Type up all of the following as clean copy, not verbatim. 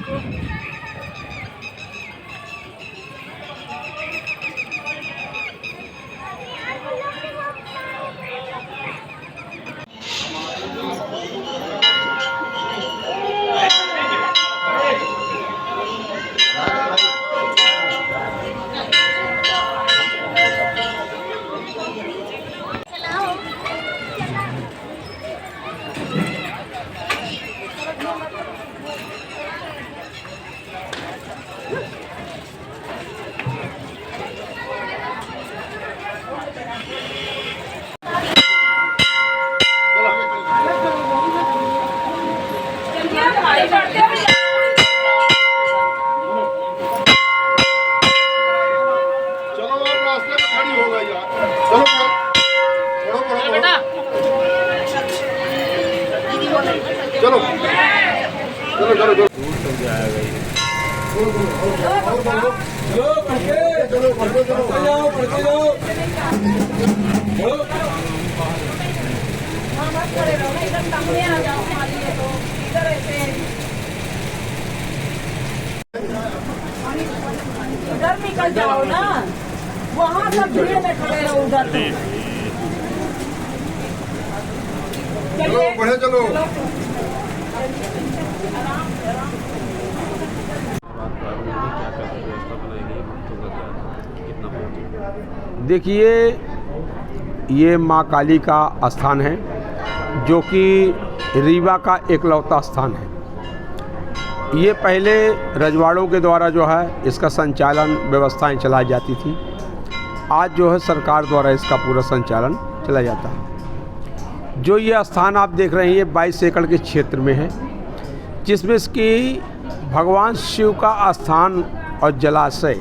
चलो चलो चलो चलो दूर तक जाएगा ये। चलो पढ़ते जाओ पढ़ते जाओ। उधर निकल जाओ ना, वहाँ सब भीड़ में खड़े रहो उधर। चलो बढ़े चलो। देखिए, ये माँ काली का स्थान है जो कि रीवा का एकलौता स्थान है। ये पहले रजवाड़ों के द्वारा जो है इसका संचालन व्यवस्थाएं चलाई जाती थी। आज जो है सरकार द्वारा इसका पूरा संचालन चला जाता है। जो ये स्थान आप देख रहे हैं ये 22 एकड़ के क्षेत्र में है, जिसमें इसकी भगवान शिव का स्थान और जलाशय,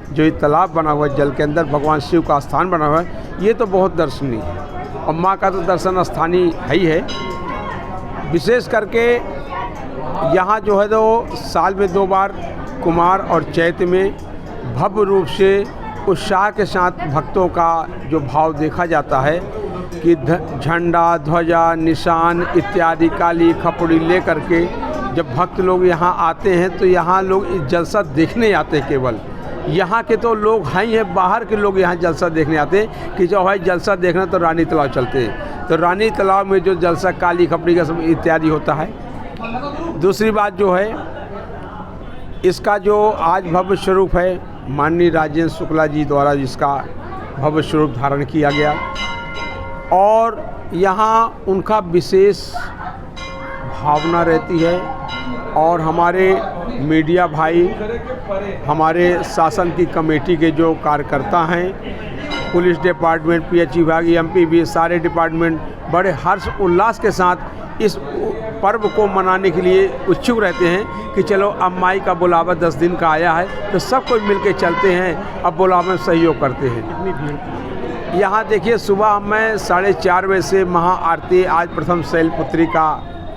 जो ये तालाब बना हुआ है जल के अंदर भगवान शिव का स्थान बना हुआ है, ये तो बहुत दर्शनीय है। और माँ का तो दर्शन स्थान ही है। विशेष करके यहाँ जो है तो साल में 2 बार कुमार और चैत्र में भव्य रूप से उत्साह के साथ भक्तों का जो भाव देखा जाता है कि झंडा, ध्वजा, निशान इत्यादि काली खपड़ी ले करके जब भक्त लोग यहाँ आते हैं तो यहाँ लोग इस जलसा देखने आते हैं। केवल यहाँ के तो लोग हैं ही हैं, बाहर के लोग यहाँ जलसा देखने आते हैं कि जो भाई जलसा देखना तो रानी तालाब चलते हैं। तो रानी तालाब में जो जलसा काली खपड़ी का सब इत्यादि होता है। दूसरी बात जो है, इसका जो आज भव्य स्वरूप है, माननीय राजेंद्र शुक्ला जी द्वारा जिसका भव्य स्वरूप धारण किया गया, और यहाँ उनका विशेष भावना रहती है। और हमारे मीडिया भाई, हमारे शासन की कमेटी के जो कार्यकर्ता हैं, पुलिस डिपार्टमेंट, पीएच विभाग, एमपी भी, सारे डिपार्टमेंट बड़े हर्ष उल्लास के साथ इस पर्व को मनाने के लिए उत्सुक रहते हैं कि चलो अब माई का बुलावा 10 दिन का आया है तो सब कोई मिल के चलते हैं, अब बुलावे में सहयोग करते हैं। कितनी भीड़ यहाँ देखिए, सुबह मैं 4:30 बजे से महाआरती, आज प्रथम शैलपुत्री का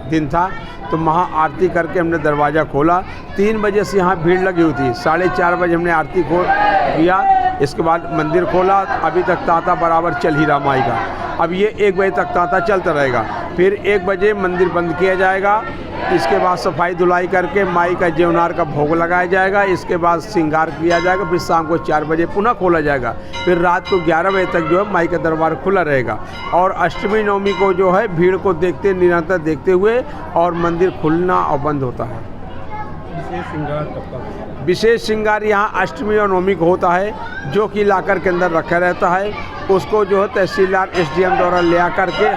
दिन था तो महाआरती करके हमने दरवाज़ा खोला। 3 बजे से यहाँ भीड़ लगी हुई थी। 4:30 बजे हमने आरती किया, इसके बाद मंदिर खोला। अभी तक तांता बराबर चल ही रहा माई का। अब ये 1 बजे तक तांता चलता रहेगा, फिर 1 बजे मंदिर बंद किया जाएगा। इसके बाद सफाई धुलाई करके माई का जेवनार का भोग लगाया जाएगा। इसके बाद श्रृंगार किया जाएगा, फिर शाम को 4 बजे पुनः खोला जाएगा। फिर रात को 11 बजे तक जो है माई का दरबार खुला रहेगा। और अष्टमी नवमी को जो है भीड़ को देखते, निरंतर देखते हुए और मंदिर खुलना और बंद होता है। विशेष श्रृंगार यहाँ अष्टमी और नवमी को होता है, जो कि लाकर के अंदर रखा रहता है। उसको जो है तहसीलदार एसडीएम द्वारा ले आकर के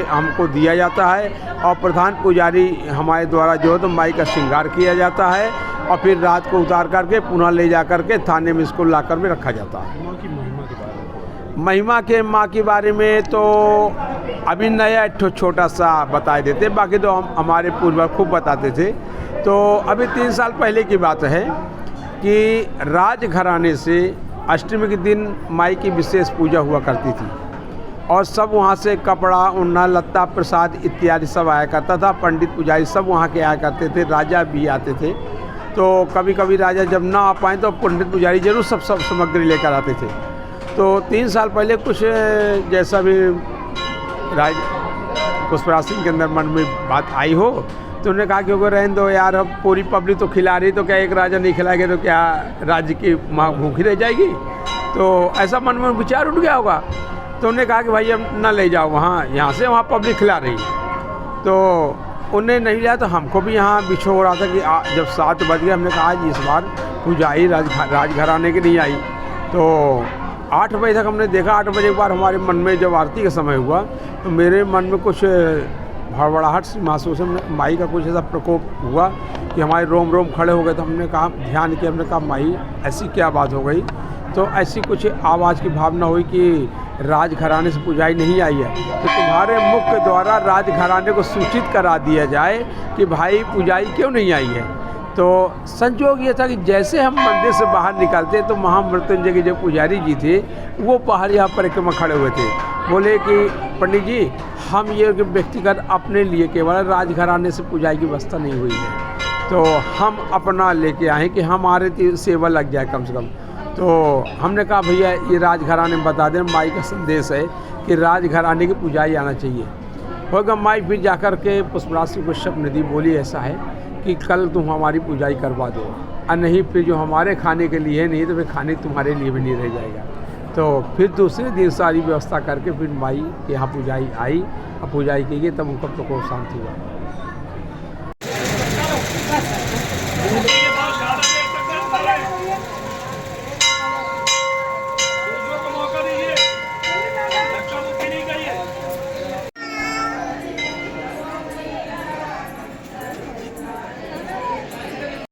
हमको दिया जाता है, और प्रधान पुजारी हमारे द्वारा जो है तो माई का श्रृंगार किया जाता है, और फिर रात को उतार करके पुनः ले जा करके थाने में इसको ला कर में रखा जाता है। माँ की महिमा के बारे में, माँ के बारे में तो अभी नया एक छोटा सा बता देते, बाकी तो हमारे पूर्वज खूब बताते थे। तो अभी 3 साल पहले की बात है कि राजघराने से अष्टमी के दिन माई की विशेष पूजा हुआ करती थी, और सब वहाँ से कपड़ा, उन्ना, लत्ता, प्रसाद इत्यादि सब आया करता था। पंडित पुजारी सब वहाँ के आया करते थे, राजा भी आते थे। तो कभी कभी राजा जब ना आ पाए तो पंडित पुजारी जरूर सब सामग्री लेकर आते थे। तो 3 साल पहले कुछ जैसा भी पुष्पराज सिंह के अंदर मन में बात आई हो, तो उन्होंने कहा कि अगर रहने दो यार, अब पूरी पब्लिक तो खिला रही, तो क्या एक राजा नहीं खिलाएगा तो क्या राज्य की माँ भूखी रह जाएगी। तो ऐसा मन में विचार उठ गया होगा। तो उन्होंने कहा कि भाई अब ना ले जाओ वहाँ, यहाँ से वहाँ पब्लिक खिला रही। तो उन्हें नहीं लिया, तो हमको भी यहाँ बिछो हो रहा था कि जब 7 बज गए, हमने कहा आज इस बार पुजारी राजघराने की नहीं आई। तो 8 बजे तक हमने देखा। 8 बजे के बाद हमारे मन में जब आरती का समय हुआ तो मेरे मन में कुछ भड़बड़ाहट सी महसूस है, माई का कुछ ऐसा प्रकोप हुआ कि हमारे रोम रोम खड़े हो गए। तो हमने कहा, ध्यान किया, हमने कहा माई ऐसी क्या बात हो गई। तो ऐसी कुछ आवाज़ की भावना हुई कि राजघराने से पुजारी नहीं आई है, तो तुम्हारे मुख के द्वारा राजघराने को सूचित करा दिया जाए कि भाई पुजारी क्यों नहीं आई है। तो संयोग ये था कि जैसे हम मंदिर से बाहर निकलते तो महामृत्युंजय के जो पुजारी जी थे वो बाहर यहाँ परिक्रमा खड़े हुए थे। बोले कि पंडित जी, हम ये व्यक्तिगत अपने लिए केवल राजघराने से पुजारी की व्यवस्था नहीं हुई है, तो हम अपना लेके आए कि हमारे सेवा लग जाए कम से कम। तो हमने कहा भैया ये राजघराने में बता दें, माई का संदेश है कि राजघराने की पुजारी आना चाहिए। होगा माई फिर जाकर के पुष्पराज को शब्द नदी बोली ऐसा है कि कल तुम हमारी पुजारी करवा दो, और नहीं फिर जो हमारे खाने के लिए नहीं तो फिर खाने तुम्हारे लिए भी नहीं रह जाएगा। तो फिर दूसरे दिन सारी व्यवस्था करके फिर माई के यहाँ पुजारी आई और पुजारी की गई, तब उनका प्रकोप शांत हुआ।